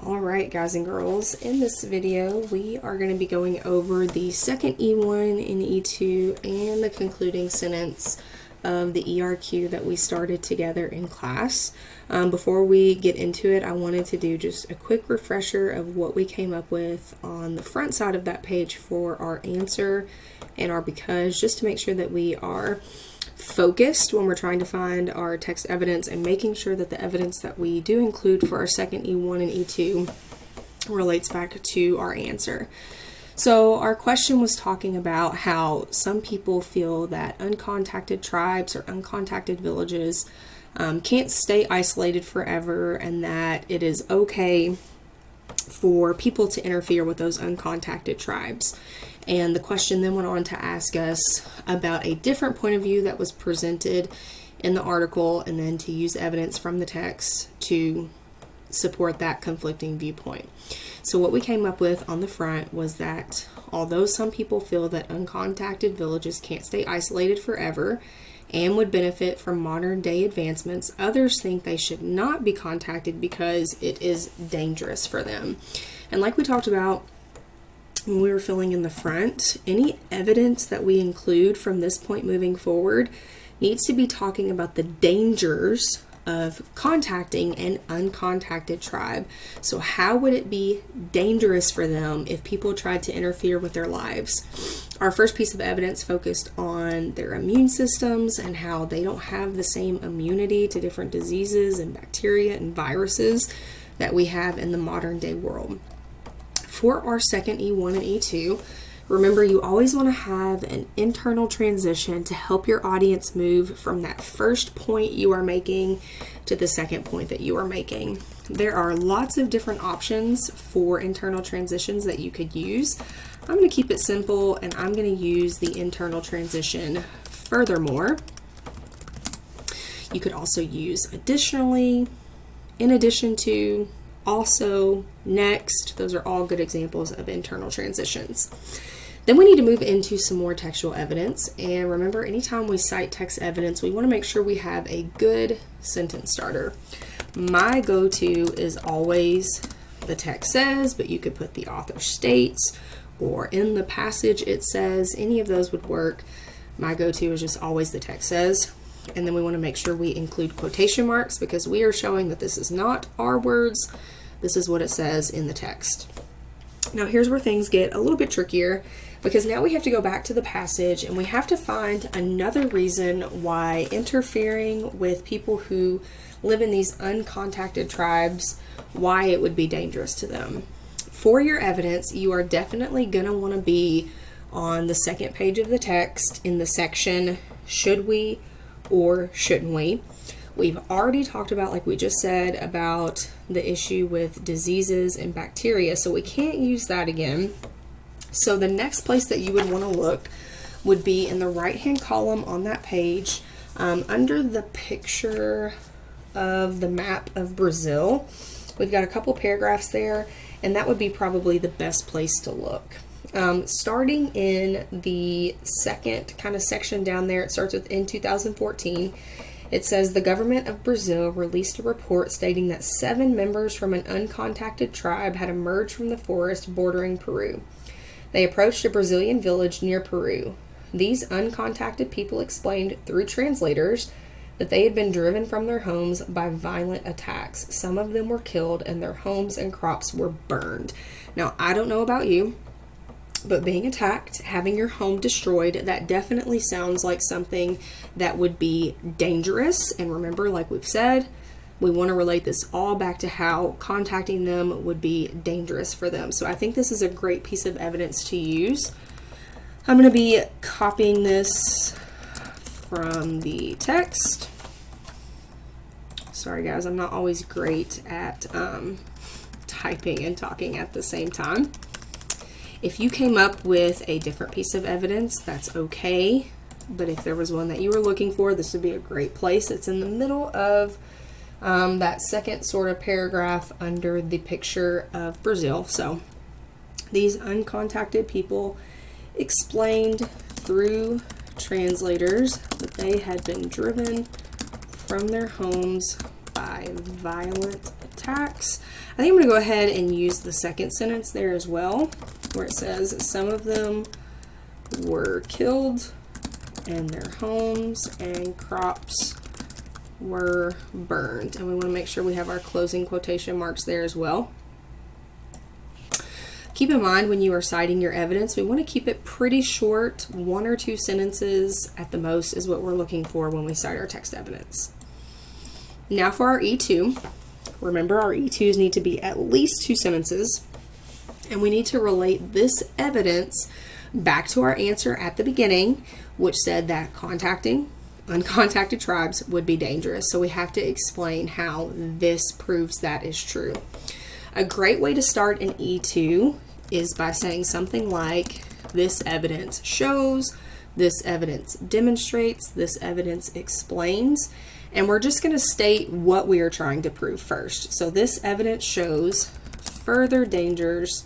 Alright guys and girls, in this video we are going to be going over the second E1 and E2 and the concluding sentence of the ERQ that we started together in class. Before we get into it, I wanted to do just a quick refresher of what we came up with on the front side of that page for our answer and our because, just to make sure that we are focused when we're trying to find our text evidence and making sure that the evidence that we do include for our second E1 and E2 relates back to our answer. So our question was talking about how some people feel that uncontacted tribes or uncontacted villages can't stay isolated forever, and that it is okay for people to interfere with those uncontacted tribes. And the question then went on to ask us about a different point of view that was presented in the article, and then to use evidence from the text to support that conflicting viewpoint. So what we came up with on the front was that although some people feel that uncontacted villages can't stay isolated forever and would benefit from modern day advancements, others think they should not be contacted because it is dangerous for them. And like we talked about when we were filling in the front, any evidence that we include from this point moving forward needs to be talking about the dangers of contacting an uncontacted tribe. So how would it be dangerous for them if people tried to interfere with their lives? Our first piece of evidence focused on their immune systems and how they don't have the same immunity to different diseases and bacteria and viruses that we have in the modern day world. For our second E1 and E2, remember, you always want to have an internal transition to help your audience move from that first point you are making to the second point that you are making. There are lots of different options for internal transitions that you could use. I'm going to keep it simple, and I'm going to use the internal transition furthermore. You could also use additionally, in addition to, also, next. Those are all good examples of internal transitions. Then we need to move into some more textual evidence. And remember, anytime we cite text evidence, we want to make sure we have a good sentence starter. My go-to is always the text says, but you could put the author states, or in the passage it says. Any of those would work. My go-to is just always the text says. And then we want to make sure we include quotation marks, because we are showing that this is not our words. This is what it says in the text. Now here's where things get a little bit trickier, because now we have to go back to the passage and we have to find another reason why interfering with people who live in these uncontacted tribes, why it would be dangerous to them. For your evidence, you are definitely going to want to be on the second page of the text in the section, should we or shouldn't we? We've already talked about, like we just said, about the issue with diseases and bacteria, so we can't use that again. So the next place that you would want to look would be in the right-hand column on that page, under the picture of the map of Brazil. We've got a couple paragraphs there, and that would be probably the best place to look. Starting in the second kind of section down there, it starts with in 2014. It says the government of Brazil released a report stating that 7 members from an uncontacted tribe had emerged from the forest bordering Peru. They approached a Brazilian village near Peru. These uncontacted people explained through translators that they had been driven from their homes by violent attacks. Some of them were killed and their homes and crops were burned. Now, I don't know about you, but being attacked, having your home destroyed, that definitely sounds like something that would be dangerous. And remember, like we've said, we want to relate this all back to how contacting them would be dangerous for them. So I think this is a great piece of evidence to use. I'm going to be copying this from the text. Sorry guys, I'm not always great at typing and talking at the same time. If you came up with a different piece of evidence, that's okay. But if there was one that you were looking for, this would be a great place. It's in the middle of that second sort of paragraph under the picture of Brazil. So these uncontacted people explained through translators that they had been driven from their homes by violent attacks. I think I'm going to go ahead and use the second sentence there as well, where it says some of them were killed and their homes and crops were burned. And we want to make sure we have our closing quotation marks there as well. Keep in mind when you are citing your evidence, we want to keep it pretty short. 1 or 2 sentences at the most is what we're looking for when we cite our text evidence. Now for our E2. Remember, our E2s need to be at least 2 sentences, and we need to relate this evidence back to our answer at the beginning, which said that contacting uncontacted tribes would be dangerous. So we have to explain how this proves that is true. A great way to start an E2 is by saying something like, this evidence shows, this evidence demonstrates, this evidence explains, and we're just going to state what we are trying to prove first. So this evidence shows further dangers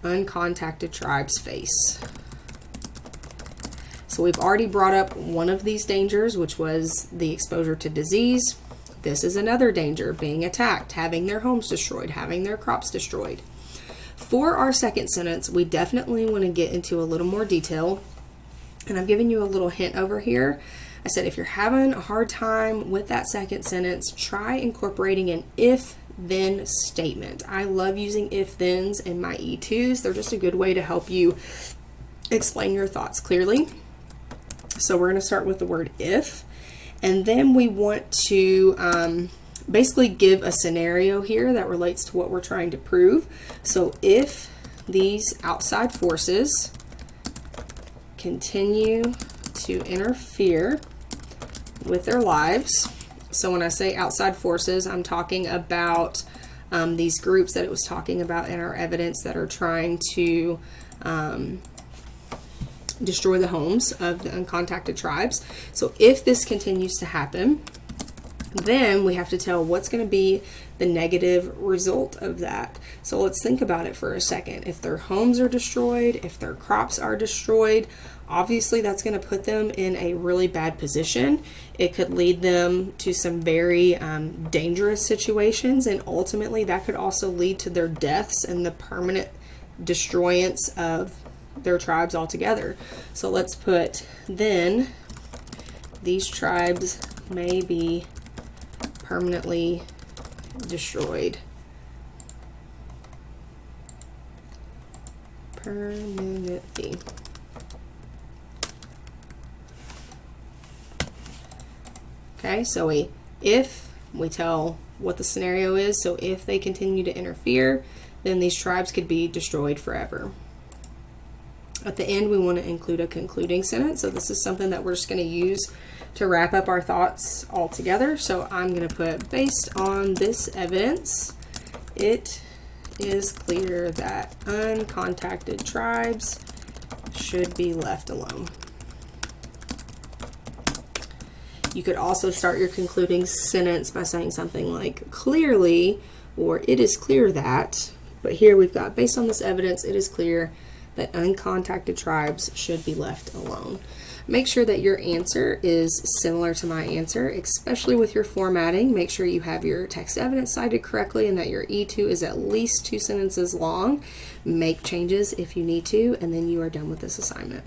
uncontacted tribes face. So we've already brought up one of these dangers, which was the exposure to disease. This is another danger, being attacked, having their homes destroyed, having their crops destroyed. For our second sentence, we definitely want to get into a little more detail, and I've given you a little hint over here. I said if you're having a hard time with that second sentence, try incorporating an if-then statement. I love using if-thens in my E2s. They're just a good way to help you explain your thoughts clearly. So we're going to start with the word if. And then we want to basically give a scenario here that relates to what we're trying to prove. So if these outside forces continue to interfere with their lives. So when I say outside forces, I'm talking about these groups that it was talking about in our evidence that are trying to destroy the homes of the uncontacted tribes. So if this continues to happen, then we have to tell what's going to be the negative result of that. So let's think about it for a second. If their homes are destroyed, if their crops are destroyed, obviously that's going to put them in a really bad position. It could lead them to some very dangerous situations, and ultimately that could also lead to their deaths and the permanent destroyance of their tribes altogether. So let's put, then these tribes may be permanently destroyed. Permanently. Okay, so if we tell what the scenario is, so if they continue to interfere, then these tribes could be destroyed forever. At the end, we want to include a concluding sentence. So this is something that we're just going to use to wrap up our thoughts all together. So I'm going to put, based on this evidence, it is clear that uncontacted tribes should be left alone. You could also start your concluding sentence by saying something like clearly, or it is clear that, but here we've got, based on this evidence, it is clear that uncontacted tribes should be left alone. Make sure that your answer is similar to my answer, especially with your formatting. Make sure you have your text evidence cited correctly and that your E2 is at least 2 sentences long. Make changes if you need to, and then you are done with this assignment.